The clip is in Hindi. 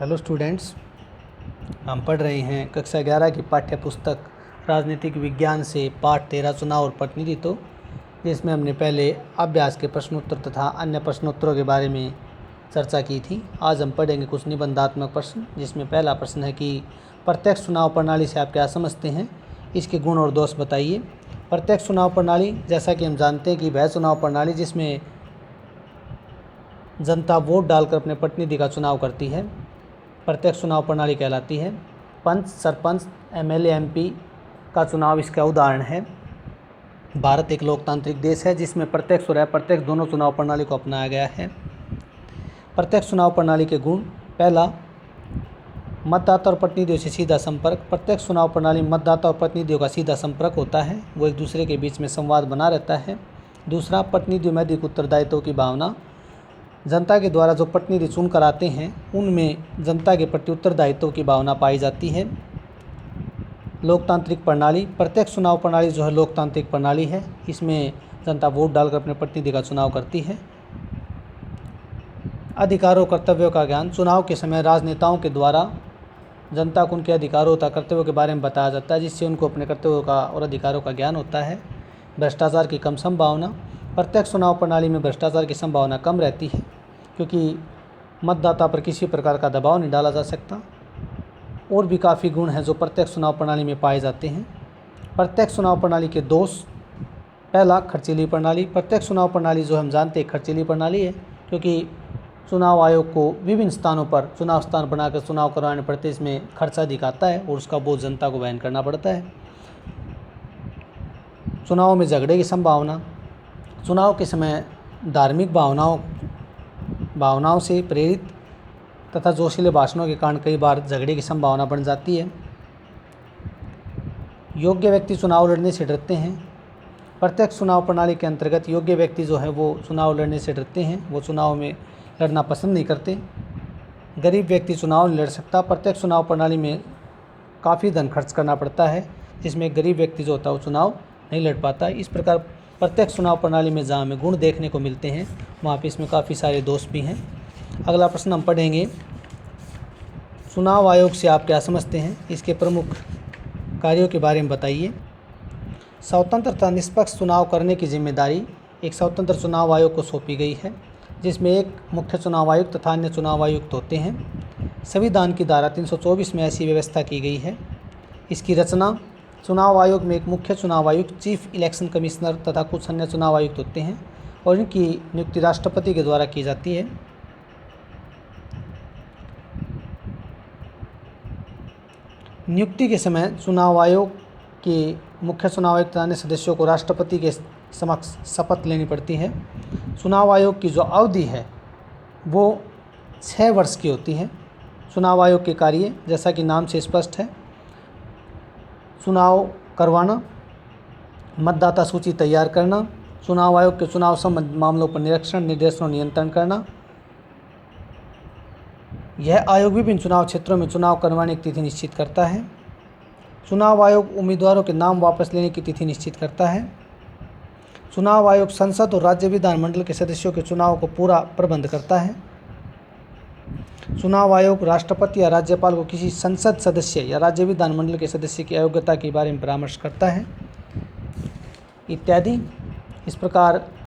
हेलो स्टूडेंट्स, हम पढ़ रहे हैं कक्षा 11 की पाठ्य पुस्तक राजनीतिक विज्ञान से पाठ 13 चुनाव और प्रतिनिधित्व, जिसमें हमने पहले अभ्यास के प्रश्नोत्तर तथा अन्य प्रश्नोत्तरों के बारे में चर्चा की थी। आज हम पढ़ेंगे कुछ निबंधात्मक प्रश्न, जिसमें पहला प्रश्न है कि प्रत्यक्ष चुनाव प्रणाली से आप क्या समझते हैं, इसके गुण और दोष बताइए। प्रत्यक्ष चुनाव प्रणाली, जैसा कि हम जानते हैं कि वह चुनाव प्रणाली जिसमें जनता वोट डालकर अपने प्रतिनिधि का चुनाव करती है, प्रत्यक्ष चुनाव प्रणाली कहलाती है। पंच, सरपंच, एमएलए, एमपी का चुनाव इसका उदाहरण है। भारत एक लोकतांत्रिक देश है जिसमें प्रत्यक्ष और अप्रत्यक्ष दोनों चुनाव प्रणाली को अपनाया गया है। प्रत्यक्ष चुनाव प्रणाली के गुण, पहला, मतदाता और प्रतिनिधियों से सीधा संपर्क। प्रत्यक्ष चुनाव प्रणाली मतदाता और प्रतिनिधियों का सीधा संपर्क होता है, वो एक दूसरे के बीच में संवाद बना रहता है। दूसरा, प्रतिनिधियों में अधिक उत्तरदायित्व की भावना। जनता के द्वारा जो प्रतिनिधि चुनकर आते हैं उनमें जनता के प्रति उत्तरदायित्व की भावना पाई जाती है। लोकतांत्रिक प्रणाली, प्रत्यक्ष चुनाव प्रणाली जो है लोकतांत्रिक प्रणाली है, इसमें जनता वोट डालकर अपने प्रतिनिधि का चुनाव करती है। अधिकारों कर्तव्यों का ज्ञान, चुनाव के समय राजनेताओं के द्वारा जनता को उनके अधिकारों तथा कर्तव्यों के बारे में बताया जाता है, जिससे उनको अपने कर्तव्यों का और अधिकारों का ज्ञान होता है। भ्रष्टाचार की कम संभावना, प्रत्यक्ष चुनाव प्रणाली में भ्रष्टाचार की संभावना कम रहती है क्योंकि मतदाता पर किसी प्रकार का दबाव नहीं डाला जा सकता। और भी काफ़ी गुण हैं जो प्रत्यक्ष चुनाव प्रणाली में पाए जाते हैं। प्रत्यक्ष चुनाव प्रणाली के दोष, पहला, खर्चीली प्रणाली। प्रत्यक्ष चुनाव प्रणाली जो हम जानते हैं खर्चीली प्रणाली है, क्योंकि चुनाव आयोग को विभिन्न स्थानों पर चुनाव स्थान बनाकर चुनाव करवाने पड़ते, इसमें खर्चा अधिक आता है और उसका बोझ जनता को वहन करना पड़ता है। चुनाव में झगड़े की संभावना, चुनाव के समय धार्मिक भावनाओं से प्रेरित तथा जोशीले भाषणों के कारण कई बार झगड़े की संभावना बढ़ जाती है। योग्य व्यक्ति चुनाव लड़ने से डरते हैं। प्रत्यक्ष चुनाव प्रणाली के अंतर्गत योग्य व्यक्ति जो है वो चुनाव लड़ने से डरते हैं, वो चुनाव में लड़ना पसंद नहीं करते। गरीब व्यक्ति चुनाव नहीं लड़ सकता। प्रत्यक्ष चुनाव प्रणाली में काफ़ी धन खर्च करना पड़ता है, जिसमें एक गरीब व्यक्ति जो होता है वो चुनाव नहीं लड़ पाता। इस प्रकार प्रत्यक्ष चुनाव प्रणाली में जहाँ हमें गुण देखने को मिलते हैं, वहाँ पे इसमें काफ़ी सारे दोष भी हैं। अगला प्रश्न हम पढ़ेंगे, चुनाव आयोग से आप क्या समझते हैं, इसके प्रमुख कार्यों के बारे में बताइए। स्वतंत्र तथा निष्पक्ष चुनाव करने की जिम्मेदारी एक स्वतंत्र चुनाव आयोग को सौंपी गई है, जिसमें एक मुख्य चुनाव आयुक्त तथा अन्य चुनाव आयुक्त होते हैं। संविधान की धारा 324 में ऐसी व्यवस्था की गई है। इसकी रचना, चुनाव आयोग में एक मुख्य चुनाव आयुक्त, चीफ इलेक्शन कमिश्नर तथा कुछ अन्य चुनाव आयुक्त होते हैं और इनकी नियुक्ति राष्ट्रपति के द्वारा की जाती है। नियुक्ति के समय चुनाव आयोग के मुख्य चुनाव आयुक्त अन्य सदस्यों को राष्ट्रपति के समक्ष शपथ लेनी पड़ती है। चुनाव आयोग की जो अवधि है वो 6 वर्ष की होती है। चुनाव आयोग के कार्य, जैसा कि नाम से स्पष्ट है, चुनाव करवाना, मतदाता सूची तैयार करना, चुनाव आयोग के चुनाव संबंधी मामलों पर निरीक्षण, निर्देशन और नियंत्रण करना। यह आयोग विभिन्न चुनाव क्षेत्रों में चुनाव करवाने की तिथि निश्चित करता है। चुनाव आयोग उम्मीदवारों के नाम वापस लेने की तिथि निश्चित करता है। चुनाव आयोग संसद और राज्य विधानमंडल के सदस्यों के चुनाव को पूरा प्रबंध करता है। चुनाव आयोग राष्ट्रपति या राज्यपाल को किसी संसद सदस्य या राज्य विधानमंडल के सदस्य की अयोग्यता के बारे में परामर्श करता है, इत्यादि। इस प्रकार